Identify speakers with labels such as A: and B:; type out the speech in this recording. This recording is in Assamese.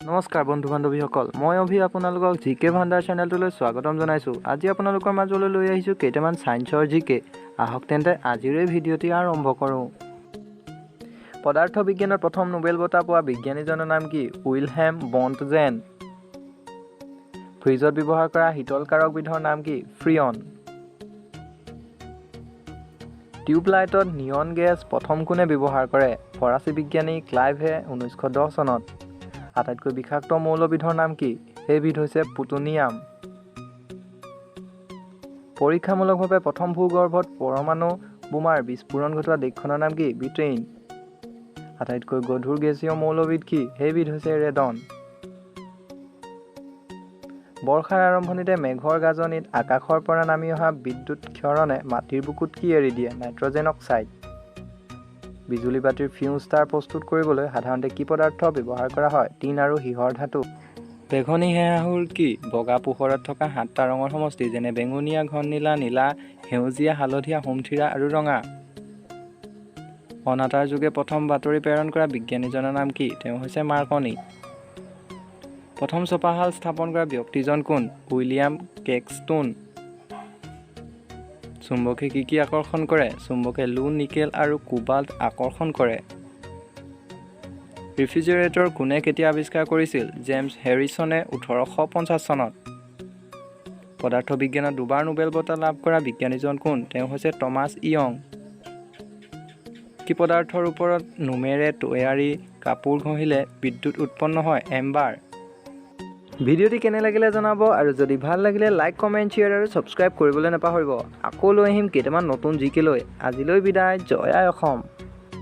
A: নমস্কাৰ বন্ধু বান্ধৱীসকল, মই অভি আপোনালোকক G.K ভাণ্ডাৰ চেনেলটোলৈ স্বাগতম জনাইছোঁ। আজি আপোনালোকৰ মাজলৈ লৈ আহিছোঁ কেইটামান সায়েন্সৰ G.K। আহক তেন্তে আজিৰ এই ভিডিঅ'টি আৰম্ভ কৰোঁ। পদাৰ্থ বিজ্ঞানত প্ৰথম নোবেল বঁটা পোৱা বিজ্ঞানীজনৰ নাম কি? উইলহেম বণ্টজেন। ফ্ৰিজত ব্যৱহাৰ কৰা শীতলকাৰকবিধৰ নাম কি? ফ্ৰিয়ন। টিউবলাইটত নিয়ন গেছ প্ৰথম কোনে ব্যৱহাৰ কৰে? ফৰাচী বিজ্ঞানী ক্লাইভে 1910 চনত। আটাইতকৈ বিষাক্ত মৌলবিধৰ নাম কি? সেইবিধ হৈছে প্লুটনিয়াম। পৰীক্ষামূলকভাৱে প্ৰথম ভূগৰ্ভত পৰমাণু বোমাৰ বিস্ফোৰণ ঘটোৱা দেশখনৰ নাম কি? ব্ৰিটেইন। আটাইতকৈ গধুৰ গেছীয় মৌলবিধ কি? সেইবিধ হৈছে ৰেডন। বৰ্ষাৰ আৰম্ভণিতে মেঘৰ গাজনিত আকাশৰ পৰা নামি অহা বিদ্যুৎ ক্ষৰণে মাটিৰ বুকুত কি এৰি দিয়ে? Nitrogen oxide. বিজুলী বাতিৰ ফিউজ তাঁৰ প্ৰস্তুত কৰিবলৈ সাধাৰণতে কি পদাৰ্থ ব্যৱহাৰ কৰা হয়? টিন আৰু সীহৰ ধাতু। বেঙুনী হেঁহাহুৰ কি? বগা পোহৰত থকা 7টা ৰঙৰ সমষ্টি, যেনে বেঙুনীয়া, ঘন নীলা, নীলা, সেউজীয়া, হালধীয়া, সোমথিৰা আৰু ৰঙা। অনাতাঁৰ যোগে প্ৰথম বাতৰি প্ৰেৰণ কৰা বিজ্ঞানীজনৰ নাম কি? তেওঁ হৈছে মাৰ্কনি। প্ৰথম ছপাশাল স্থাপন কৰা ব্যক্তিজন কোন? উইলিয়াম কেক্সটোন। চুম্বকে কি আকৰ্ষণ কৰে? চুম্বকে লু, নিকেল আৰু কোবাল্ট আকৰ্ষণ কৰে। ৰেফ্ৰিজাৰেটৰ কোনে কেতিয়া আৱিষ্কাৰ কৰিছিল? জেমছ হেৰিছনে 1850 চনত। পদাৰ্থ বিজ্ঞানত দুবাৰ নোবেল বঁটা লাভ কৰা বিজ্ঞানীজন কোন? তেওঁ হৈছে টমাছ ইয়ং। কি পদাৰ্থৰ ওপৰত নোমেৰে তৈয়াৰী কাপোৰ ঘঁহিলে বিদ্যুৎ উৎপন্ন হয়? এম্বাৰ। ভিডিঅ'টি কেনে লাগিলে জনাব, আৰু যদি ভাল লাগিলে লাইক, কমেণ্ট, শ্বেয়াৰ আৰু ছাবস্ক্ৰাইব কৰিবলৈ নাপাহৰিব। আকৌ লৈ আহিম কেইটামান নতুন G.K লৈ। আজিলৈ বিদায়। জয় আই অসম।